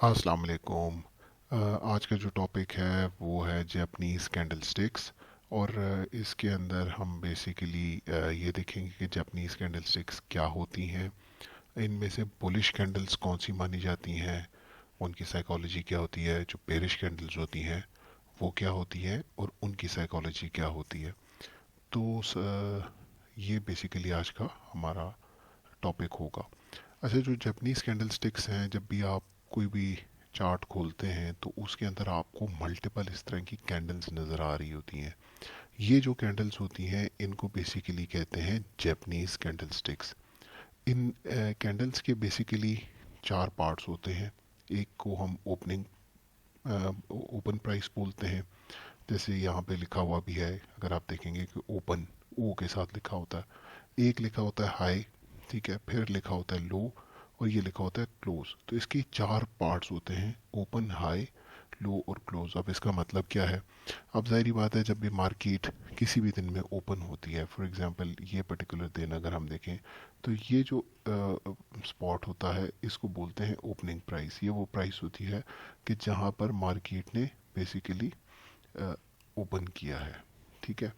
अस्सलाम वालेकुम। आज का जो टॉपिक है वो है जापानीज़ कैंडलस्टिक्स। और इसके अंदर हम बेसिकली ये देखेंगे कि जापानीज़ कैंडलस्टिक्स क्या होती हैं, इनमें से बुलिश कैंडल्स कौन सी मानी जाती हैं, उनकी साइकोलॉजी क्या होती है, जो बेरिश कैंडल्स होती हैं वो क्या होती है और उनकी साइकोलॉजी क्या होती है। तो ये बेसिकली आज का हमारा टॉपिक होगा। अच्छा, जो जापानीज कैंडलस्टिक्स हैं, जब भी आप कोई भी चार्ट खोलते हैं तो उसके अंदर आपको मल्टीपल इस तरह की कैंडल्स नज़र आ रही होती हैं। ये जो कैंडल्स होती हैं इनको बेसिकली कहते हैं जापानीज कैंडलस्टिक्स। इन कैंडल्स के बेसिकली चार पार्ट्स होते हैं। एक को हम ओपन प्राइस बोलते हैं, जैसे यहाँ पे लिखा हुआ भी है, अगर आप देखेंगे कि ओपन ओ के साथ लिखा होता है। एक लिखा होता है हाई, ठीक है, फिर लिखा होता है लो, और ये लिखा होता है क्लोज। तो इसके चार पार्ट्स होते हैं, ओपन, हाई, लो और क्लोज। अब इसका मतलब क्या है? अब जाहिर बात है, जब भी मार्केट किसी भी दिन में ओपन होती है, फॉर एग्जांपल ये पर्टिकुलर दिन अगर हम देखें, तो ये जो स्पॉट होता है इसको बोलते हैं ओपनिंग प्राइस। ये वो प्राइस होती है कि जहाँ पर मार्केट ने बेसिकली ओपन किया है, ठीक है।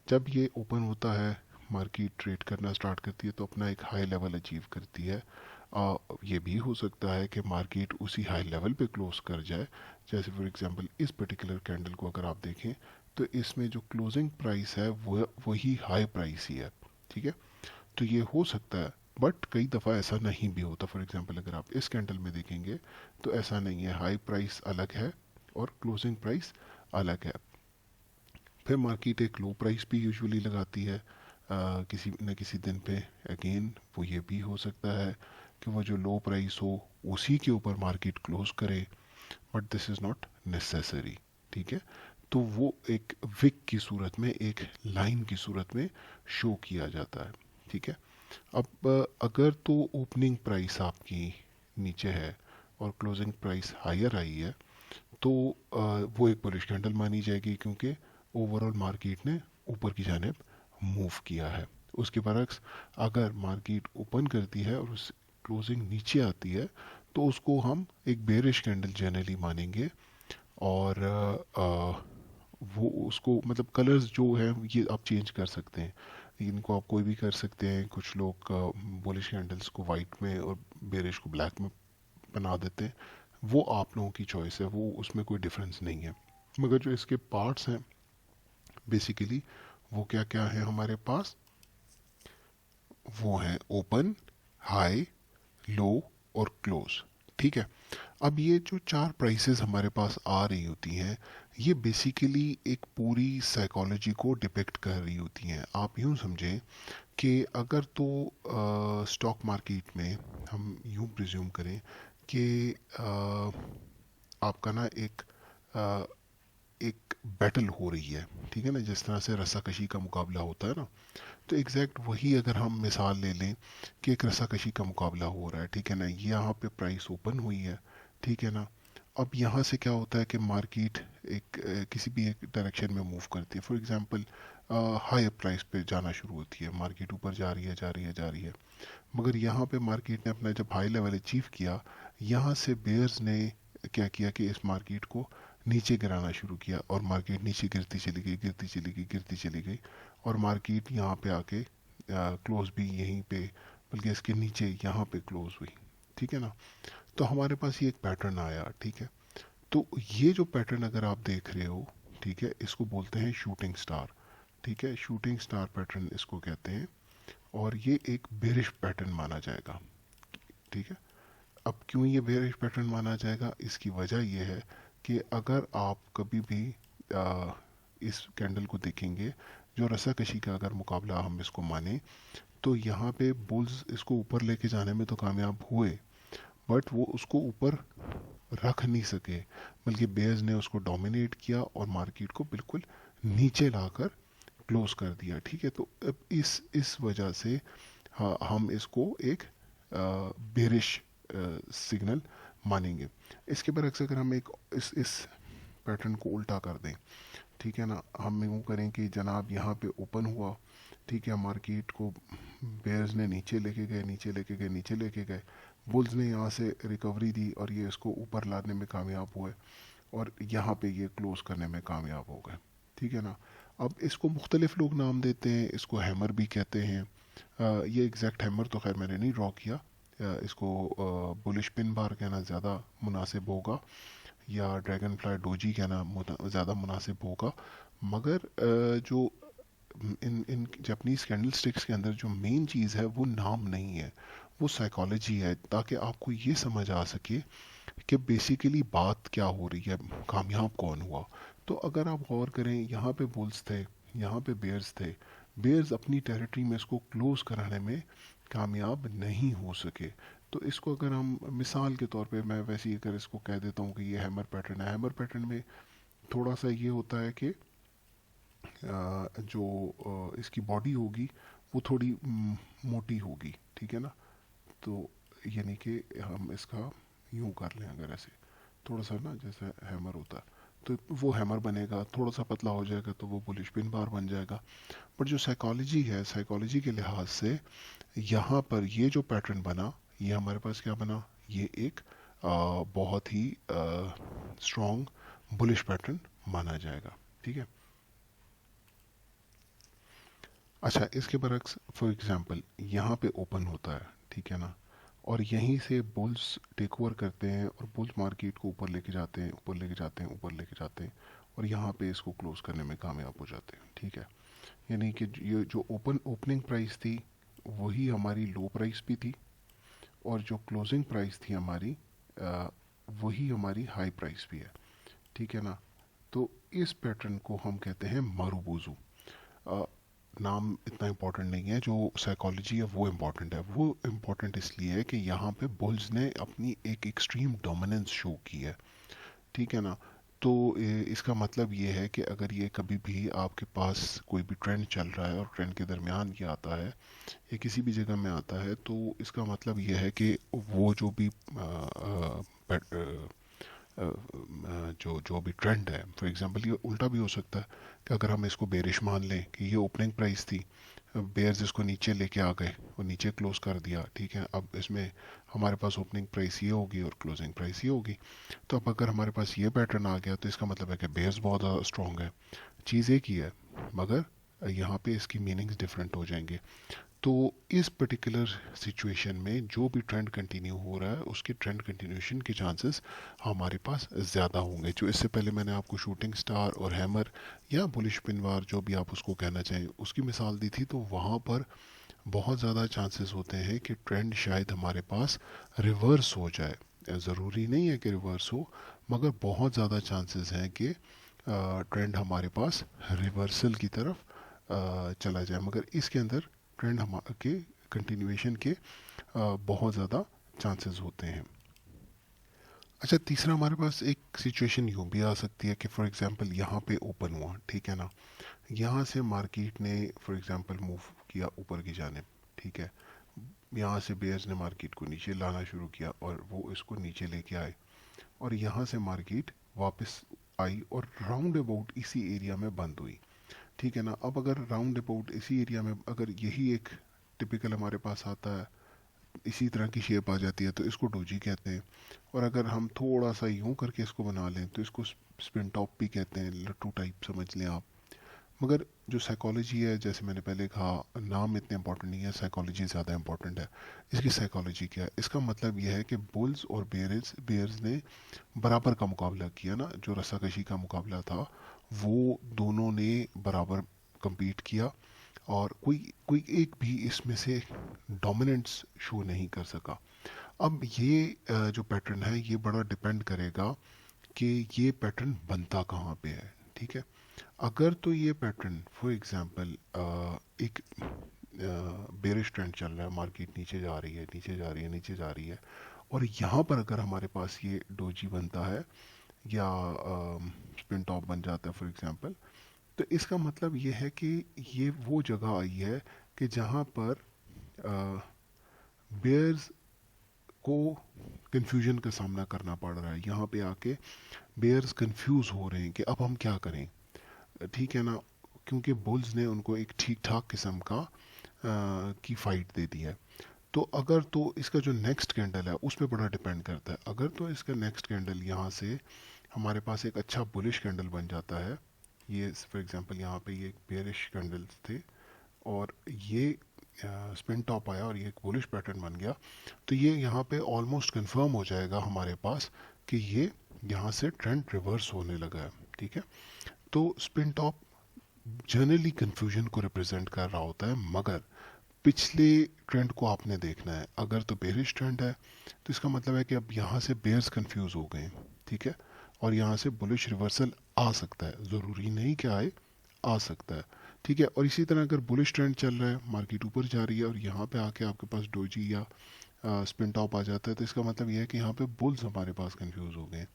जब ये ओपन होता है, मार्केट ट्रेड करना स्टार्ट करती है तो अपना एक हाई लेवल अचीव करती है। ये भी हो सकता है कि मार्केट उसी हाई लेवल पे क्लोज कर जाए। जैसे फॉर एग्जांपल इस पर्टिकुलर कैंडल को अगर आप देखें, तो इसमें जो क्लोजिंग प्राइस है वो वही हाई प्राइस ही है, ठीक है। तो ये हो सकता है, बट कई दफ़ा ऐसा नहीं भी होता। फॉर एग्जांपल अगर आप इस कैंडल में देखेंगे तो ऐसा नहीं है, हाई प्राइस अलग है और क्लोजिंग प्राइस अलग है। फिर मार्केट एक लो प्राइस भी यूजुअली लगाती है किसी न किसी दिन पे। अगेन वो ये भी हो सकता है कि वो जो लो प्राइस हो उसी के ऊपर मार्केट क्लोज करे, but this is not necessary, ठीक है। तो वो एक विक की सूरत में, एक लाइन की सूरत में शो किया जाता है, ठीक है। अब अगर तो ओपनिंग प्राइस आपकी नीचे है और क्लोजिंग प्राइस हायर आई है, तो वो एक बुलिश कैंडल मानी जाएगी, क्योंकि ओवरऑल मार्केट ने ऊपर की जानिब मूव किया है। उसके बरक्स अगर मार्केट ओपन करती है और उस क्लोजिंग नीचे आती है, तो उसको हम एक बेरिश कैंडल जनरली मानेंगे। और वो उसको मतलब कलर्स जो है ये आप चेंज कर सकते हैं, इनको आप कोई भी कर सकते हैं। कुछ लोग बुलिश कैंडल्स को वाइट में और बेरिश को ब्लैक में बना देते हैं। वो आप लोगों की चॉइस है, वो उसमें कोई डिफरेंस नहीं है। मगर जो इसके पार्ट्स हैं बेसिकली, वो क्या क्या है हमारे पास, वो है ओपन, हाई, लो और क्लोज, ठीक है। अब ये जो चार प्राइसेस हमारे पास आ रही होती हैं, ये बेसिकली एक पूरी साइकोलॉजी को डिपेक्ट कर रही होती हैं। आप यूं समझें कि अगर तो स्टॉक मार्केट में हम यूं प्रिज्यूम करें कि आपका ना एक बैटल हो रही है, ठीक है ना, जिस तरह से रस्साकशी का मुकाबला होता है ना। तो एग्जैक्ट वही अगर हम मिसाल ले लें कि एक रस्साकशी का मुकाबला हो रहा है, ठीक है ना, यहाँ पे प्राइस ओपन हुई है, ठीक है ना। अब यहाँ से क्या होता है कि मार्केट किसी भी एक डायरेक्शन में मूव करती है। फॉर एग्जांपल हायर प्राइस पे जाना शुरू होती है, मार्केट ऊपर जा रही है, जा रही है, जा रही है। मगर यहाँ पे मार्केट ने अपना जब हाई लेवल अचीव किया, यहाँ से बेयर्स ने क्या किया कि इस मार्केट को नीचे गिराना शुरू किया, और मार्केट नीचे गिरती चली गई, गिरती चली गई, गिरती चली गई। और मार्केट यहाँ पे आके क्लोज भी यहीं पे, बल्कि इसके नीचे यहाँ पे क्लोज हुई, ठीक है ना। तो हमारे पास ये एक पैटर्न आया, ठीक है। तो ये जो पैटर्न अगर आप देख रहे हो, ठीक है, इसको बोलते हैं शूटिंग स्टार, ठीक है, शूटिंग स्टार पैटर्न इसको कहते हैं। और ये एक बेरिश पैटर्न माना जाएगा, ठीक है। अब क्यों ये बेरिश पैटर्न माना जाएगा, इसकी वजह यह है कि अगर आप कभी भी आ, इस कैंडल को देखेंगे, जो रस्साकशी का अगर मुकाबला हम इसको माने, तो यहाँ पे बुल्स इसको ऊपर लेके जाने में तो कामयाब हुए, बट वो उसको ऊपर रख नहीं सके, बल्कि बेयर्स ने उसको डोमिनेट किया और मार्केट को बिल्कुल नीचे लाकर क्लोज कर दिया, ठीक है। तो अब इस वजह से हम इसको एक बेरिश सिग्नल मानेंगे। इसके बरक्स अगर हम एक इस पैटर्न को उल्टा कर दें, ठीक है ना, हम यूँ करें कि जनाब यहाँ पे ओपन हुआ, ठीक है, मार्केट को बेयर्स ने नीचे लेके गए, नीचे लेके गए, नीचे लेके गए। बुल्स ने यहाँ से रिकवरी दी और ये इसको ऊपर लाने में कामयाब हुए और यहाँ पे ये क्लोज करने में कामयाब हो गए। ठीक है ना। अब इसको मुख्तलिफ लोग नाम देते हैं, इसको हैमर भी कहते हैं। ये एग्जैक्ट हैमर तो खैर मैंने नहीं ड्रॉ किया। इसको बुलिश पिन बार कहना ज़्यादा मुनासिब होगा, या ड्रैगन फ्लाई डोजी कहना ज़्यादा मुनासिब होगा। मगर जो इन इन जापानीज कैंडल स्टिक्स के अंदर जो मेन चीज़ है वो नाम नहीं है, वो साइकोलॉजी है, ताकि आपको ये समझ आ सके कि बेसिकली बात क्या हो रही है, कामयाब कौन हुआ। तो अगर आप गौर करें, यहाँ पे बुल्स थे, यहाँ पे बेयर्स थे। बेयर्स अपनी टेरिटरी में इसको क्लोज कराने में कामयाब नहीं हो सके। तो इसको अगर हम मिसाल के तौर पे, मैं वैसे ही अगर इसको कह देता हूँ कि ये हैमर पैटर्न है, हैमर पैटर्न में थोड़ा सा ये होता है कि जो इसकी बॉडी होगी वो थोड़ी मोटी होगी। ठीक है ना। तो यानी कि हम इसका यूं कर लें, अगर ऐसे थोड़ा सा ना जैसे हैमर होता है, तो वो हैमर बनेगा। थोड़ा सा पतला हो जाएगा तो वो बुलिश पिन बार बन जाएगा। बट जो साइकोलॉजी है, साइकोलॉजी के लिहाज से यहाँ पर ये जो पैटर्न बना, ये हमारे पास क्या बना, ये एक बहुत ही स्ट्रॉन्ग बुलिश पैटर्न माना जाएगा। ठीक है। अच्छा, इसके बरक्स फॉर एग्जांपल यहाँ पे ओपन होता है, ठीक है ना, और यहीं से बुल्स टेक ओवर करते हैं और बुल्स मार्केट को ऊपर लेके जाते हैं, ऊपर लेके जाते हैं, ऊपर लेके जाते हैं, और यहाँ पे इसको क्लोज करने में कामयाब हो जाते हैं। ठीक है। यानी कि ये जो ओपनिंग प्राइस थी वही हमारी लो प्राइस भी थी, और जो क्लोजिंग प्राइस थी हमारी अ, वही हमारी हाई प्राइस भी है। ठीक है ना। तो इस पैटर्न को हम कहते हैं मारूबोजू। नाम इतना इम्पोर्टेंट नहीं है, जो साइकोलॉजी है वो इम्पोर्टेंट है। वो इम्पोर्टेंट इसलिए है कि यहाँ पे बुल्स ने अपनी एक एक्सट्रीम डोमिनेंस शो की है। ठीक है ना। तो इसका मतलब ये है कि अगर ये कभी भी आपके पास कोई भी ट्रेंड चल रहा है और ट्रेंड के दरमियान ये आता है या किसी भी जगह में आता है, तो इसका मतलब ये है कि वो जो भी जो जो भी ट्रेंड है, फॉर एग्जांपल ये उल्टा भी हो सकता है कि अगर हम इसको बेरिश मान लें कि ये ओपनिंग प्राइस थी, बेयर्स इसको नीचे लेके आ गए और नीचे क्लोज कर दिया। ठीक है। अब इसमें हमारे पास ओपनिंग प्राइस ये होगी और क्लोजिंग प्राइस ये होगी। तो अब अगर हमारे पास ये पैटर्न आ गया तो इसका मतलब है कि बेयर्स बहुत ज़्यादा स्ट्रॉन्ग है। चीज़ एक ही है, मगर यहाँ पे इसकी मीनिंग्स डिफरेंट हो जाएंगे। तो इस पर्टिकुलर सिचुएशन में जो भी ट्रेंड कंटिन्यू हो रहा है उसके ट्रेंड कंटिन्यूशन के चांसेस हमारे पास ज़्यादा होंगे। जो इससे पहले मैंने आपको शूटिंग स्टार और हैमर या बुलिश पिनवार, जो भी आप उसको कहना चाहें, उसकी मिसाल दी थी, तो वहाँ पर बहुत ज़्यादा चांसेस होते हैं कि ट्रेंड शायद हमारे पास रिवर्स हो जाए। ज़रूरी नहीं है कि रिवर्स हो, मगर बहुत ज़्यादा चांसेस हैं कि ट्रेंड हमारे पास रिवर्सल की तरफ चला जाए। मगर इसके अंदर ट्रेंड हम के कंटिन्यूएशन के बहुत ज़्यादा चांसेस होते हैं। अच्छा, तीसरा हमारे पास एक सिचुएशन यूँ भी आ सकती है कि फॉर एग्जांपल यहाँ पे ओपन हुआ, ठीक है ना, यहाँ से मार्केट ने फॉर एग्जांपल मूव किया ऊपर की जाने। ठीक है। यहाँ से बेयर्स ने मार्केट को नीचे लाना शुरू किया और वो इसको नीचे लेके आए, और यहाँ से मार्केट वापस आई और राउंड अबाउट इसी एरिया में बंद हुई। ठीक है ना। अब अगर राउंड अबाउट इसी एरिया में अगर यही एक टिपिकल हमारे पास आता है, इसी तरह की शेप आ जाती है, तो इसको डोजी कहते हैं। और अगर हम थोड़ा सा यूं करके इसको बना लें तो इसको स्पिन टॉप भी कहते हैं, लट्टू टाइप समझ लें आप। मगर जो साइकोलॉजी है, जैसे मैंने पहले कहा, नाम इतने इंपॉर्टेंट नहीं है, साइकोलॉजी ज़्यादा इंपॉर्टेंट है। इसकी साइकोलॉजी क्या है, इसका मतलब यह है कि बुल्स और बेयर्स ने बराबर का मुकाबला किया ना। जो रस्साकशी का मुकाबला था वो दोनों ने बराबर compete किया, और कोई कोई एक भी इसमें से डोमिनेंस शो नहीं कर सका। अब ये जो पैटर्न है ये बड़ा डिपेंड करेगा कि ये पैटर्न बनता कहाँ पे है। ठीक है। अगर तो ये पैटर्न फॉर एग्जांपल एक बेरिश ट्रेंड चल रहा है, मार्केट नीचे जा रही है, नीचे जा रही है, नीचे जा रही है, और यहाँ पर अगर हमारे पास ये डोजी बनता है या स्पिन टॉप बन जाता है फॉर एग्जांपल, तो इसका मतलब ये है कि ये वो जगह आई है कि जहाँ पर बेयर्स को कंफ्यूजन का सामना करना पड़ रहा है। यहाँ पे आके बेयर्स कंफ्यूज हो रहे हैं कि अब हम क्या करें। ठीक है ना। क्योंकि बुल्स ने उनको एक ठीक ठाक किस्म का की फाइट दे दी है। तो अगर तो इसका जो नेक्स्ट कैंडल है उस पर बड़ा डिपेंड करता है। अगर तो इसका नेक्स्ट कैंडल यहाँ से हमारे पास एक अच्छा बुलिश कैंडल बन जाता है, ये फॉर एग्जांपल यहाँ पे ये एक बेयरिश कैंडल्स थे और ये स्पिन टॉप आया और ये एक बुलिश पैटर्न बन गया, तो ये यहाँ पे ऑलमोस्ट कंफर्म हो जाएगा हमारे पास कि ये यहाँ से ट्रेंड रिवर्स होने लगा है। ठीक है, तो स्पिन टॉप जनरली कंफ्यूजन को रिप्रेजेंट कर रहा होता है, मगर पिछले ट्रेंड को आपने देखना है। अगर तो बेरिश ट्रेंड है तो इसका मतलब है कि अब यहाँ से बेयर्स कंफ्यूज हो गए। ठीक है, और यहाँ से बुलिश रिवर्सल आ सकता है, ज़रूरी नहीं कि आए, आ सकता है। ठीक है, और इसी तरह अगर बुलिश ट्रेंड चल रहा है, मार्केट ऊपर जा रही है और यहाँ पे आके आपके पास डोजी या स्पिन टॉप आ जाता है, तो इसका मतलब यह है कि यहाँ पे बुल्स हमारे पास कंफ्यूज हो गए।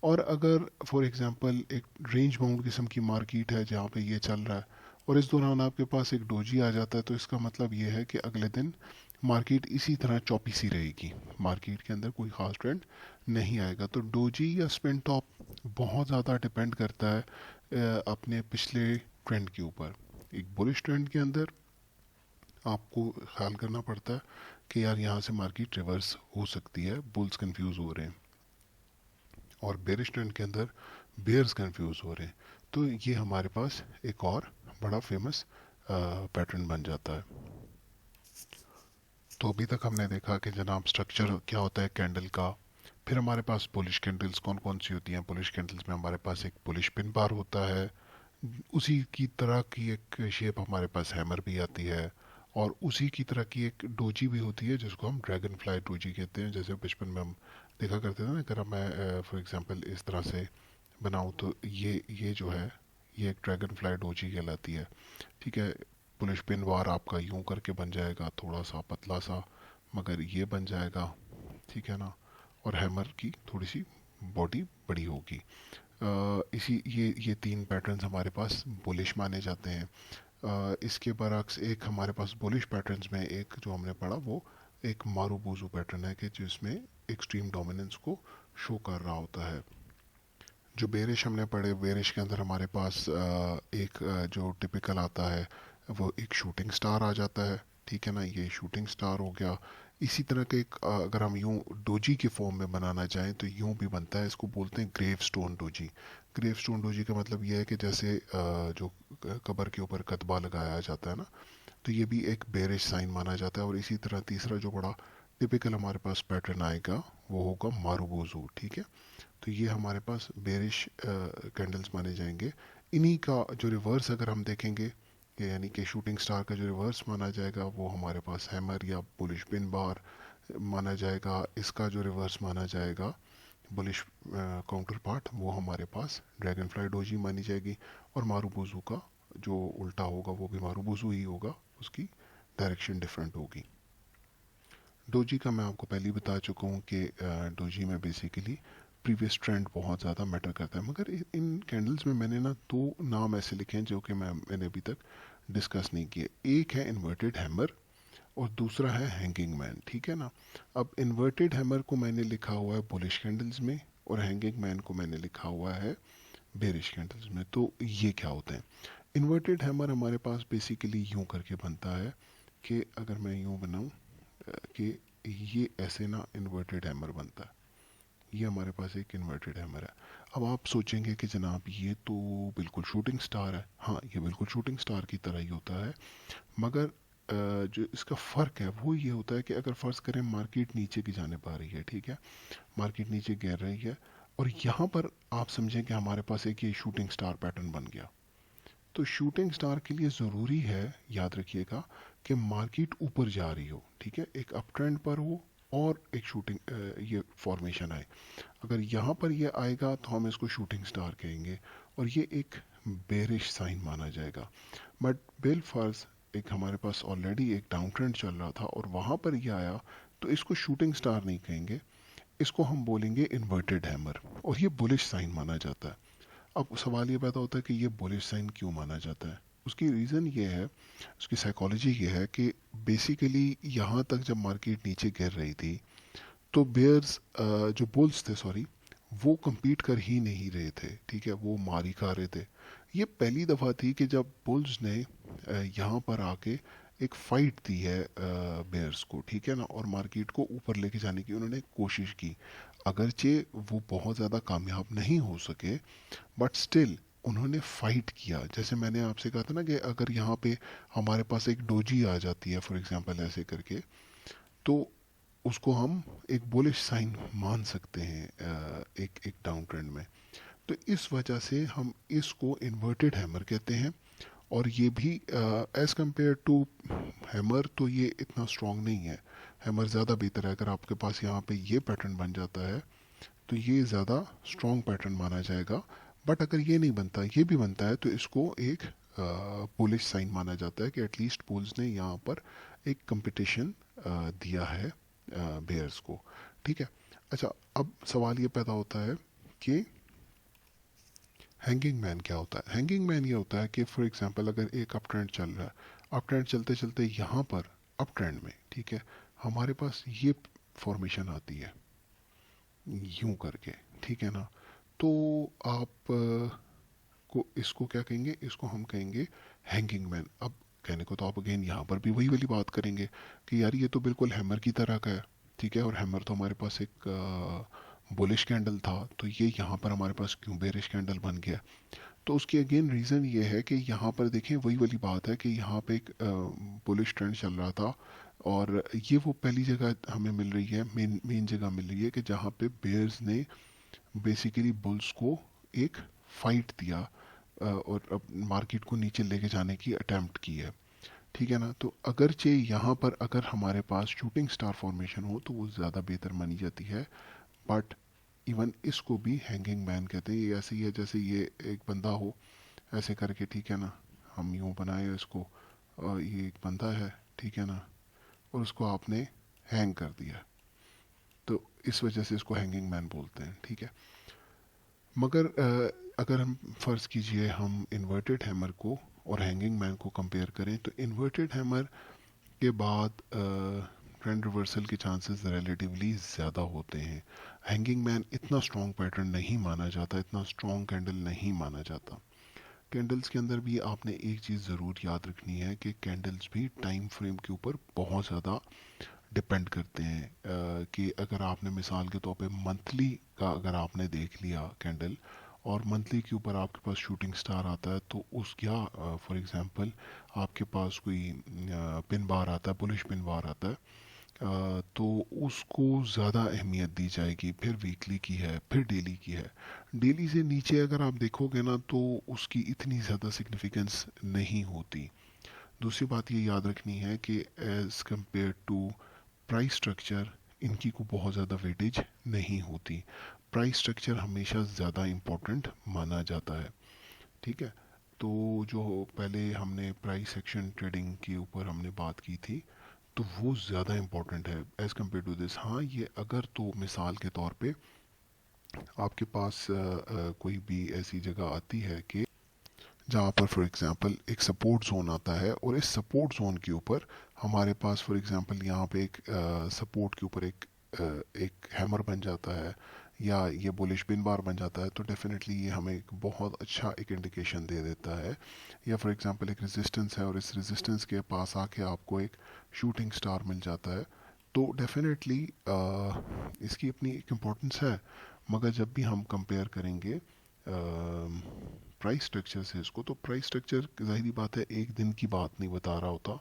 और अगर फॉर एग्जांपल एक रेंज बाउंड किस्म की मार्केट है जहाँ पे ये चल रहा है और इस दौरान आपके पास एक डोजी आ जाता है, तो इसका मतलब ये है कि अगले दिन मार्केट इसी तरह चौपी सी रहेगी, मार्केट के अंदर कोई खास ट्रेंड नहीं आएगा। तो डोजी या स्पिन टॉप बहुत ज़्यादा डिपेंड करता है अपने पिछले ट्रेंड के ऊपर। एक बुलिश ट्रेंड के अंदर आपको ख्याल करना पड़ता है कि यार यहाँ से मार्केट रिवर्स हो सकती है, बुल्स कंफ्यूज हो रहे हैं, और बेरिश ट्रेंड के अंदर बेयर्स कंफ्यूज हो रहे हैं। तो ये हमारे पास एक और बड़ा फेमस पैटर्न बन जाता है। तो अभी तक हमने देखा कि जनाब स्ट्रक्चर क्या होता है कैंडल का। फिर हमारे पास बुलिश कैंडल्स कौन कौन सी होती हैं। बुलिश कैंडल्स में हमारे पास एक बुलिश पिन बार होता है, उसी की तरह की एक शेप हमारे पास हैमर भी आती है, और उसी की तरह की एक डोजी भी होती है जिसको हम ड्रैगन फ्लाई डोजी कहते हैं। जैसे बचपन में हम देखा करते थे ना, अगर मैं फॉर एग्जांपल इस तरह से बनाऊं तो ये जो है ये एक ड्रैगन फ्लाई डोजी कहलाती है। ठीक है, पुलिश पिन बार आपका यूं करके बन जाएगा, थोड़ा सा पतला सा, मगर ये बन जाएगा। ठीक है ना, और हैमर की थोड़ी सी बॉडी बड़ी होगी। इसी ये तीन पैटर्न्स हमारे पास बुलिश माने जाते हैं। इसके बरक्स एक हमारे पास बुलिश पैटर्न्स में एक जो हमने पढ़ा वो एक मारूबूजू पैटर्न है कि जिसमें एक्सट्रीम डोमिनेंस को शो कर रहा होता है। जो बेरिश हमने पढ़े, बेरिश के अंदर हमारे पास एक जो टिपिकल आता है वो एक शूटिंग स्टार आ जाता है। ठीक है ना, ये शूटिंग स्टार हो गया। इसी तरह के एक अगर हम यूं डोजी के फॉर्म में बनाना चाहें तो यूं भी बनता है, इसको बोलते हैं gravestone doji. Gravestone doji का मतलब ये है कि जैसे जो कबर के ऊपर कतबा लगाया जाता है ना, तो ये भी एक बेरिश साइन माना जाता है। और इसी तरह तीसरा जो बड़ा टिपिकल हमारे पास पैटर्न आएगा वो होगा मारूबोजू। ठीक है, तो ये हमारे पास बेरिश कैंडल्स माने जाएंगे। इन्हीं का जो रिवर्स अगर हम देखेंगे, यानी कि शूटिंग स्टार का जो रिवर्स माना जाएगा वो हमारे पास हैमर या बुलिश पिन बार माना जाएगा। इसका जो रिवर्स माना जाएगा बुलिश काउंटर पार्ट, वो हमारे पास ड्रैगन फ्लाई डोजी मानी जाएगी। और मारूबुजू का जो उल्टा होगा वो भी मारूबुजू ही होगा, उसकी डायरेक्शन डिफरेंट होगी। डोजी का मैं आपको पहले ही बता चुका हूँ कि डोजी में बेसिकली प्रीवियस ट्रेंड बहुत ज़्यादा मैटर करता है। मगर इन कैंडल्स में मैंने ना दो नाम ऐसे लिखे हैं जो कि मैंने अभी तक डिस्कस नहीं किए। एक है इन्वर्टेड हैमर और दूसरा है हैंगिंग मैन। ठीक है ना, अब इन्वर्टेड हैमर को मैंने लिखा हुआ है बुलिश कैंडल्स में और हैंगिंग मैन को मैंने लिखा हुआ है बेरिश कैंडल्स में। तो ये क्या होते हैं? इन्वर्टेड हैमर हमारे पास बेसिकली यूं करके बनता है कि अगर मैं यूं बनाऊं कि ये ऐसे ना इन्वर्टेड हैमर बनता है। ये हमारे पास एक इन्वर्टेड हैमर है। अब आप सोचेंगे कि जनाब ये तो बिल्कुल शूटिंग स्टार है। हाँ, ये बिल्कुल शूटिंग स्टार की तरह ही होता है, मगर जो इसका फ़र्क है वो ये होता है कि अगर फ़र्ज़ करें मार्केट नीचे की जानिब आ रही है, ठीक है, मार्केट नीचे गिर रही है, और यहाँ पर आप समझें कि हमारे पास एक ये शूटिंग स्टार पैटर्न बन गया। तो शूटिंग स्टार के लिए ज़रूरी है, याद रखिएगा, कि मार्केट ऊपर जा रही हो। ठीक है, एक अप ट्रेंड पर हो और एक शूटिंग ये फॉर्मेशन आए। अगर यहाँ पर ये आएगा तो हम इसको शूटिंग स्टार कहेंगे और ये एक बेरिश साइन माना जाएगा। बट बिल फर्ज एक हमारे पास ऑलरेडी एक डाउन ट्रेंड चल रहा था और वहाँ पर ये आया, तो इसको शूटिंग स्टार नहीं कहेंगे, इसको हम बोलेंगे इन्वर्टेड हैमर, और ये बुलिश साइन माना जाता है। अब सवाल ये पैदा होता है कि ये बुलिश साइन क्यों माना जाता है? उसकी रीज़न ये है, उसकी साइकोलॉजी ये है कि बेसिकली यहाँ तक जब मार्केट नीचे गिर रही थी तो बेयर्स जो बुल्स थे, सॉरी, वो compete कर ही नहीं रहे थे। ठीक है, वो मार ही खा रहे थे। ये पहली दफ़ा थी कि जब बुल्स ने यहाँ पर आके एक फाइट दी है बेयर्स को, ठीक है ना, और मार्केट को ऊपर लेके जाने की उन्होंने कोशिश की। अगरचे वो बहुत ज़्यादा कामयाब नहीं हो सके, बट स्टिल उन्होंने फाइट किया। जैसे मैंने आपसे कहा था ना कि अगर यहाँ पे हमारे पास एक डोजी आ जाती है फॉर एग्जांपल ऐसे करके, तो उसको हम एक बुलिश साइन मान सकते हैं एक एक डाउन ट्रेंड में। तो इस वजह से हम इसको इन्वर्टेड हैमर कहते हैं। और ये भी एज कंपेयर टू हैमर तो ये इतना स्ट्रांग नहीं है। हैमर ज़्यादा बेहतर है। अगर आपके पास यहाँ पे ये पैटर्न बन जाता है तो ये ज़्यादा स्ट्रॉन्ग पैटर्न माना जाएगा। बट अगर ये नहीं बनता, ये भी बनता है, तो इसको एक बुलिश साइन माना जाता है कि एटलीस्ट बुल्स ने यहाँ पर एक कंपटीशन दिया है बेयर्स को। ठीक है। अच्छा, अब सवाल ये पैदा होता है कि हैंगिंग मैन क्या होता है। हैंगिंग मैन ये होता है कि फॉर एग्जांपल अगर एक अप ट्रेंड चल रहा है, अप ट्रेंड चलते चलते यहाँ पर अप ट्रेंड में, ठीक है, हमारे पास ये फॉर्मेशन आती है यूं करके, ठीक है ना। तो आप को इसको क्या कहेंगे, इसको हम कहेंगे हैंगिंग मैन। अब कहने को तो आप अगेन यहाँ पर भी वही वाली बात करेंगे कि यार ये तो बिल्कुल हैमर की तरह का है, ठीक है, और हैमर तो हमारे पास एक बुलिश कैंडल था, तो ये यहाँ पर हमारे पास क्यों बेरिश कैंडल बन गया। तो उसकी अगेन रीज़न ये है कि यहाँ पर देखें वही वाली बात है कि यहाँ पे एक बुलिश ट्रेंड चल रहा था, और ये वो पहली जगह हमें मिल रही है, मेन मेन जगह मिल रही है कि जहाँ पे बेयर्स ने बेसिकली बुल्स को एक फाइट दिया और अब मार्केट को नीचे लेके जाने की अटेम्प्ट की है, ठीक है ना। तो अगरचे यहाँ पर अगर हमारे पास शूटिंग स्टार फॉर्मेशन हो तो वो ज़्यादा बेहतर मानी जाती है, बट इवन इसको भी हैंगिंग मैन कहते हैं। ये ऐसे ही है जैसे ये एक बंदा हो ऐसे करके, ठीक है ना, हम यूँ बनाए इसको, ये एक बंदा है, ठीक है ना, और उसको आपने हैंग कर दिया, तो इस वजह से इसको हैंगिंग मैन बोलते हैं, ठीक है। मगर अगर हम फ़र्ज़ कीजिए हम इन्वर्टेड हैमर को और हैंगिंग मैन को कंपेयर करें, तो इन्वर्टेड हैमर के बाद ट्रेंड रिवर्सल के चांसेस रिलेटिवली ज़्यादा होते हैं। हैंगिंग मैन इतना स्ट्रॉन्ग पैटर्न नहीं माना जाता, इतना स्ट्रॉन्ग कैंडल नहीं माना जाता। कैंडल्स के अंदर भी आपने एक चीज़ ज़रूर याद रखनी है कि कैंडल्स भी टाइम फ्रेम के ऊपर बहुत ज़्यादा डिपेंड करते हैं। कि अगर आपने मिसाल के तौर पे मंथली का अगर आपने देख लिया कैंडल, और मंथली के ऊपर आपके पास शूटिंग स्टार आता है, तो उस क्या फॉर एग्जांपल आपके पास कोई पिन बार आता है, बुलिश पिन बार आता है, तो उसको ज़्यादा अहमियत दी जाएगी। फिर वीकली की है, फिर डेली की है। डेली से नीचे अगर आप देखोगे ना तो उसकी इतनी ज़्यादा सिग्निफिकेंस नहीं होती। दूसरी बात ये याद रखनी है कि as compared to price structure, इनकी को बहुत ज़्यादा वेटेज नहीं होती। प्राइस स्ट्रक्चर हमेशा ज़्यादा इम्पोर्टेंट माना जाता है, ठीक है। तो जो पहले हमने प्राइस एक्शन ट्रेडिंग के ऊपर हमने बात की थी, तो वो ज़्यादा इम्पोर्टेंट है एज़ कम्पेयर टू दिस। हाँ, ये अगर तो मिसाल के तौर पे आपके पास कोई भी ऐसी जगह आती है कि जहाँ पर फॉर एग्जांपल एक सपोर्ट जोन आता है, और इस सपोर्ट जोन के ऊपर हमारे पास फॉर एग्जांपल यहाँ पे एक सपोर्ट के ऊपर एक हैमर बन जाता है, या ये बुलिश पिन बार बन जाता है, तो डेफिनेटली ये हमें एक बहुत अच्छा एक इंडिकेशन दे देता है। या फॉर एग्जांपल एक रेजिस्टेंस है और इस रेजिस्टेंस के पास आके आपको एक शूटिंग स्टार मिल जाता है, तो डेफिनेटली इसकी अपनी एक इम्पोर्टेंस है। मगर जब भी हम कंपेयर करेंगे प्राइस स्ट्रक्चर से इसको, तो प्राइस स्ट्रक्चर ज़ाहिरी बात है एक दिन की बात नहीं बता रहा होता,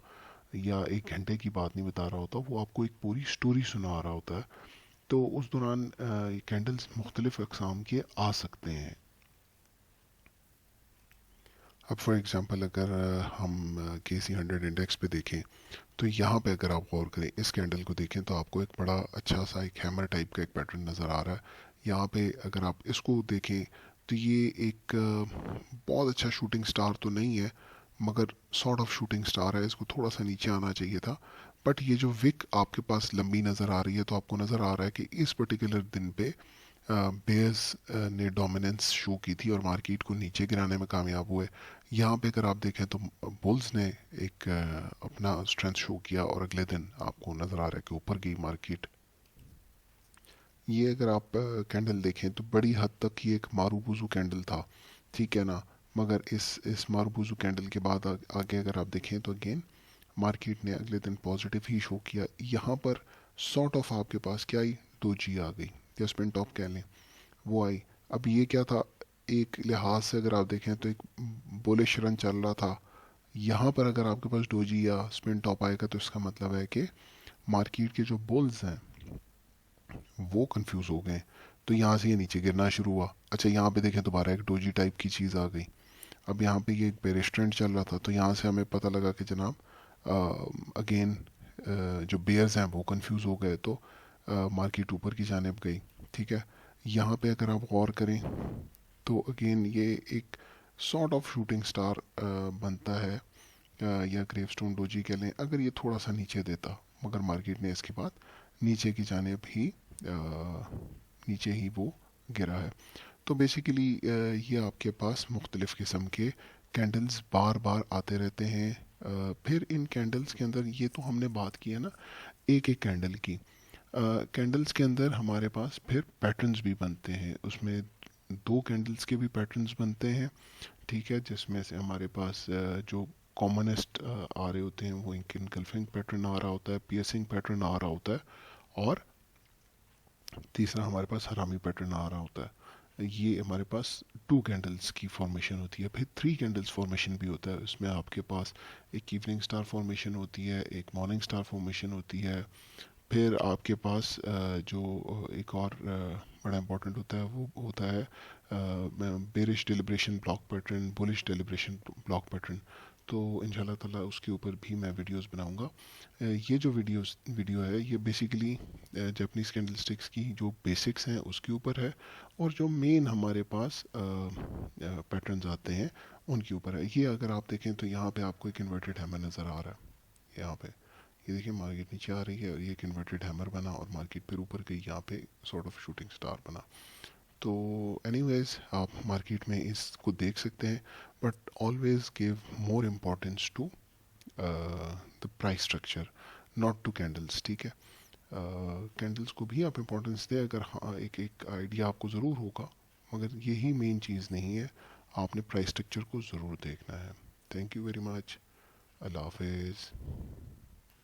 या एक घंटे की बात नहीं बता रहा होता, वो आपको एक पूरी स्टोरी सुना रहा होता है। तो उस दौरान कैंडल्स मुख्तलिफ अकसाम के आ सकते हैं। अब फॉर एग्जांपल अगर हम KC 100 इंडेक्स पे देखें, तो यहाँ पे अगर आप गौर करें, इस कैंडल को देखें, तो आपको एक बड़ा अच्छा सा एक हैमर टाइप का एक पैटर्न नज़र आ रहा है। यहाँ पे अगर आप इसको देखें तो ये एक बहुत अच्छा शूटिंग स्टार तो नहीं है, मगर सॉर्ट ऑफ शूटिंग स्टार है। इसको थोड़ा सा नीचे आना चाहिए था। बट ये जो विक आपके पास लंबी नज़र आ रही है, तो आपको नज़र आ रहा है कि इस पर्टिकुलर दिन पे बेयर्स ने डोमिनेंस शो की थी और मार्केट को नीचे गिराने में कामयाब हुए। यहाँ पे अगर आप देखें तो बुल्स ने एक अपना स्ट्रेंथ शो किया, और अगले दिन आपको नज़र आ रहा है कि ऊपर गई मार्केट। ये अगर आप कैंडल देखें तो बड़ी हद तक ये एक मारूबुजू कैंडल था, ठीक है ना। मगर इस मारुबुजू कैंडल के बाद आगे अगर आप देखें तो अगेन मार्केट ने अगले दिन पॉजिटिव ही शो किया। यहाँ पर सॉर्ट ऑफ आपके पास क्या आई, डोजी आ गई या स्पिन टॉप कह लें, वो आई। अब ये क्या था, एक लिहाज से अगर आप देखें तो एक बुलिश रन चल रहा था। यहाँ पर अगर आपके पास डोजी या स्पिन टॉप आएगा तो इसका मतलब है कि मार्केट के जो बुल्स हैं वो कंफ्यूज हो गए, तो यहाँ से ये नीचे गिरना शुरू हुआ। अच्छा, यहाँ पे देखें दोबारा एक डोजी टाइप की चीज़ आ गई। अब यहाँ पे ये एक बेरिश ट्रेंड चल रहा था, तो यहाँ से हमें पता लगा कि जनाब अगेन जो बेयर्स हैं वो कंफ्यूज हो गए, तो मार्केट ऊपर की जानिब गई। ठीक है, यहाँ पे अगर आप गौर करें तो अगेन ये एक सॉर्ट ऑफ शूटिंग स्टार बनता है, या ग्रेवस्टोन डोजी कह लें, अगर ये थोड़ा सा नीचे देता, मगर मार्केट ने इसके बाद नीचे की जानिब ही नीचे ही वो गिरा है। तो बेसिकली ये आपके पास मुख्तलिफ़ किस्म के कैंडल्स बार बार आते रहते हैं। फिर इन कैंडल्स के अंदर, ये तो हमने बात की है ना एक एक कैंडल की, कैंडल्स के अंदर हमारे पास फिर पैटर्न्स भी बनते हैं। उसमें दो कैंडल्स के भी पैटर्न्स बनते हैं। ठीक है, जिसमें से हमारे पास जो कॉमनेस्ट आ रहे होते हैं वो इनकल्फिंग पैटर्न आ रहा होता है, पियर्सिंग पैटर्न आ रहा होता है, और तीसरा हमारे पास हरामी पैटर्न आ रहा होता है। ये हमारे पास टू कैंडल्स की फॉर्मेशन होती है। फिर थ्री कैंडल्स फॉर्मेशन भी होता है, उसमें आपके पास एक इवनिंग स्टार फॉर्मेशन होती है, एक मॉर्निंग स्टार फॉर्मेशन होती है। फिर आपके पास जो एक और बड़ा इंपॉर्टेंट होता है वो होता है bearish deliberation block pattern, bullish deliberation block pattern. तो इंशाल्लाह ताला उसके ऊपर भी मैं वीडियोस बनाऊंगा। ये जो वीडियो है ये बेसिकली जापानीज कैंडल स्टिक्स की जो बेसिक्स हैं उसके ऊपर है, और जो मेन हमारे पास पैटर्न्स आते हैं उनके ऊपर है। ये अगर आप देखें तो यहाँ पे आपको एक इन्वर्टेड हैमर नज़र आ रहा है। यहाँ पे ये देखिए मार्केट नीचे आ रही है और ये एक इन्वर्टेड हैमर बना, और मार्केट फिर ऊपर गई, यहाँ पे सॉर्ट ऑफ शूटिंग स्टार बना। तो एनीवेज आप मार्केट में इसको देख सकते हैं, but always give more importance to the price structure, not to candles. ठीक है, कैंडल्स को भी आप इम्पोर्टेंस दें अगर, हाँ एक एक आइडिया आपको ज़रूर होगा, मगर यही मेन चीज़ नहीं है, आपने प्राइस स्ट्रक्चर को ज़रूर देखना है। Thank you very much. अल्लाह हाफिज़।